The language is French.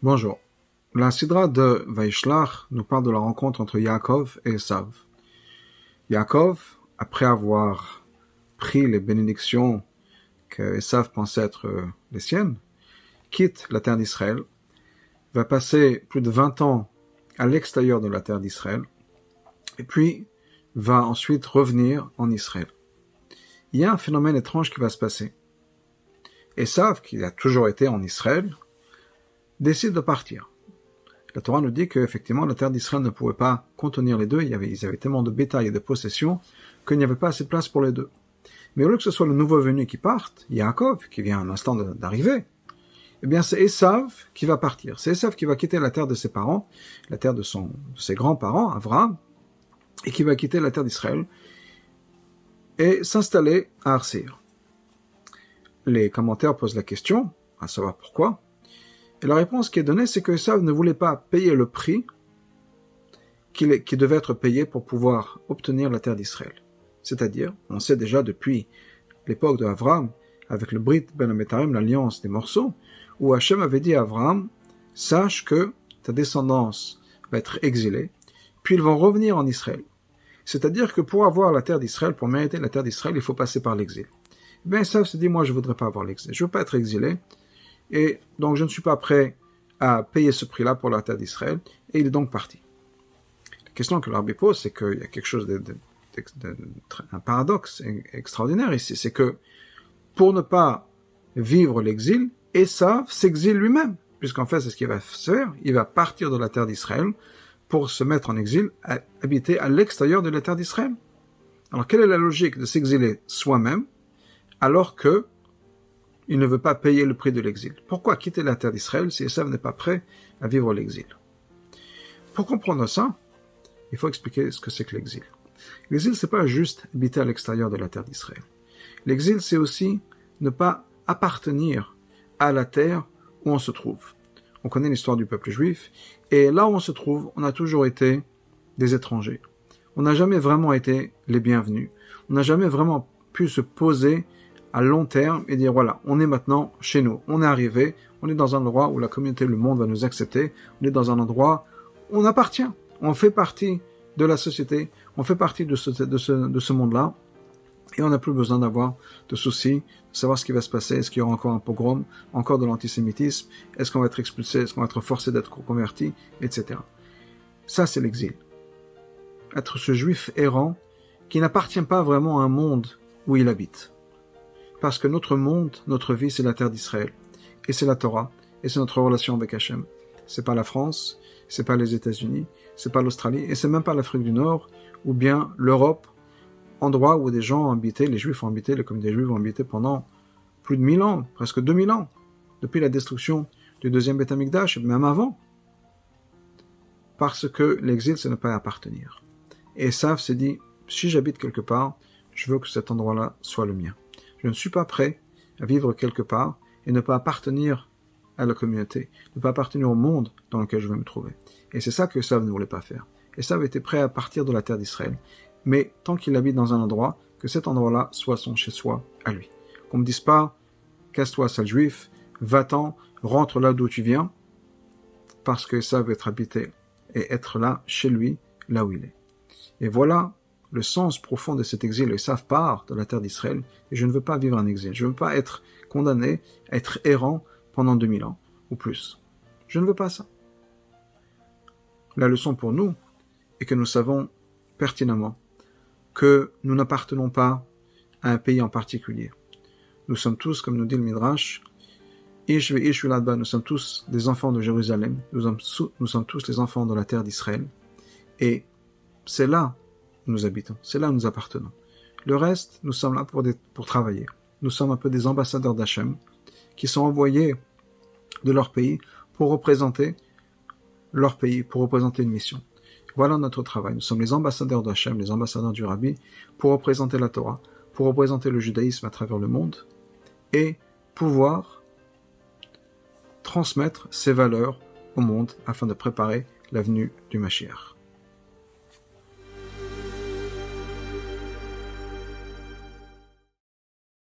Bonjour. La Sidra de Vaishlach nous parle de la rencontre entre Yaakov et Esav. Yaakov, après avoir pris les bénédictions que Esav pensait être les siennes, quitte la terre d'Israël, va passer plus de 20 ans à l'extérieur de la terre d'Israël, et puis va ensuite revenir en Israël. Il y a un phénomène étrange qui va se passer. Esav, qui a toujours été en Israël, décide de partir. La Torah nous dit qu'effectivement la terre d'Israël ne pouvait pas contenir les deux, ils avaient tellement de bétail et de possessions qu'il n'y avait pas assez de place pour les deux. Mais au lieu que ce soit le nouveau venu qui parte, Yaakov, qui vient à un instant d'arriver, eh bien c'est Esav qui va partir. C'est Esav qui va quitter la terre de ses parents, la terre de ses grands-parents, Avraham, et qui va quitter la terre d'Israël et s'installer à Arsir. Les commentaires posent la question, à savoir pourquoi. Et la réponse qui est donnée, c'est que Esav ne voulait pas payer le prix qui devait être payé pour pouvoir obtenir la terre d'Israël. C'est-à-dire, on sait déjà depuis l'époque de Avraham, avec le Brit Ben Ametarim, l'alliance des morceaux, où Hachem avait dit à Avraham, sache que ta descendance va être exilée, puis ils vont revenir en Israël. C'est-à-dire que pour avoir la terre d'Israël, pour mériter la terre d'Israël, il faut passer par l'exil. Et bien Esav se dit, moi je voudrais pas avoir l'exil, je veux pas être exilé, et donc je ne suis pas prêt à payer ce prix-là pour la terre d'Israël, et il est donc parti. La question que le Rabbi pose, c'est qu'il y a quelque chose un paradoxe extraordinaire ici, c'est que pour ne pas vivre l'exil, Esav s'exile lui-même, puisqu'en fait c'est ce qu'il va faire, il va partir de la terre d'Israël pour se mettre en exil, habiter à l'extérieur de la terre d'Israël. Alors quelle est la logique de s'exiler soi-même, alors que il ne veut pas payer le prix de l'exil? Pourquoi quitter la terre d'Israël si Esav n'est pas prêt à vivre l'exil? Pour comprendre ça, il faut expliquer ce que c'est que l'exil. L'exil, c'est pas juste habiter à l'extérieur de la terre d'Israël. L'exil, c'est aussi ne pas appartenir à la terre où on se trouve. On connaît l'histoire du peuple juif, et là où on se trouve, on a toujours été des étrangers. On n'a jamais vraiment été les bienvenus. On n'a jamais vraiment pu se poser à long terme et dire voilà, on est maintenant chez nous, on est arrivé, on est dans un endroit où la communauté, le monde va nous accepter, on est dans un endroit où on appartient, on fait partie de la société, on fait partie de ce monde-là, et on n'a plus besoin d'avoir de soucis, de savoir ce qui va se passer, est-ce qu'il y aura encore un pogrom, encore de l'antisémitisme, est-ce qu'on va être expulsé, est-ce qu'on va être forcé d'être converti, etc. Ça, c'est l'exil. Être ce juif errant qui n'appartient pas vraiment à un monde où il habite. Parce que notre monde, notre vie, c'est la terre d'Israël. Et c'est la Torah. Et c'est notre relation avec Hachem. C'est pas la France, c'est pas les États-Unis, c'est pas l'Australie, et c'est même pas l'Afrique du Nord, ou bien l'Europe, endroit où des gens ont habité, les Juifs ont habité, les communautés juives ont habité pendant plus de 1000 ans, presque 2000 ans, depuis la destruction du deuxième Beth Amikdash, même avant. Parce que l'exil, c'est ne pas appartenir. Et Esav s'est dit, si j'habite quelque part, je veux que cet endroit-là soit le mien. Je ne suis pas prêt à vivre quelque part et ne pas appartenir à la communauté, ne pas appartenir au monde dans lequel je vais me trouver. Et c'est ça que Esav ne voulait pas faire. Esav était prêt à partir de la terre d'Israël, mais tant qu'il habite dans un endroit, que cet endroit-là soit son chez-soi à lui. Qu'on ne me dise pas, casse-toi, sale juif, va-t'en, rentre là d'où tu viens, parce que Esav veut être habité et être là, chez lui, là où il est. Et voilà le sens profond de cet exil. Esav part de la terre d'Israël, et je ne veux pas vivre un exil. Je ne veux pas être condamné à être errant pendant 2000 ans, ou plus. Je ne veux pas ça. La leçon pour nous est que nous savons pertinemment que nous n'appartenons pas à un pays en particulier. Nous sommes tous, comme nous dit le Midrash, Ish ve Ish Uladba, nous sommes tous des enfants de Jérusalem, nous sommes tous les enfants de la terre d'Israël, et c'est là où nous habitons, c'est là où nous appartenons. Le reste, nous sommes là pour travailler. Nous sommes un peu des ambassadeurs d'Hachem, qui sont envoyés de leur pays pour représenter leur pays, pour représenter une mission. Voilà notre travail. Nous sommes les ambassadeurs d'Hachem, les ambassadeurs du Rabbi, pour représenter la Torah, pour représenter le judaïsme à travers le monde, et pouvoir transmettre ces valeurs au monde afin de préparer la venue du Mashiach.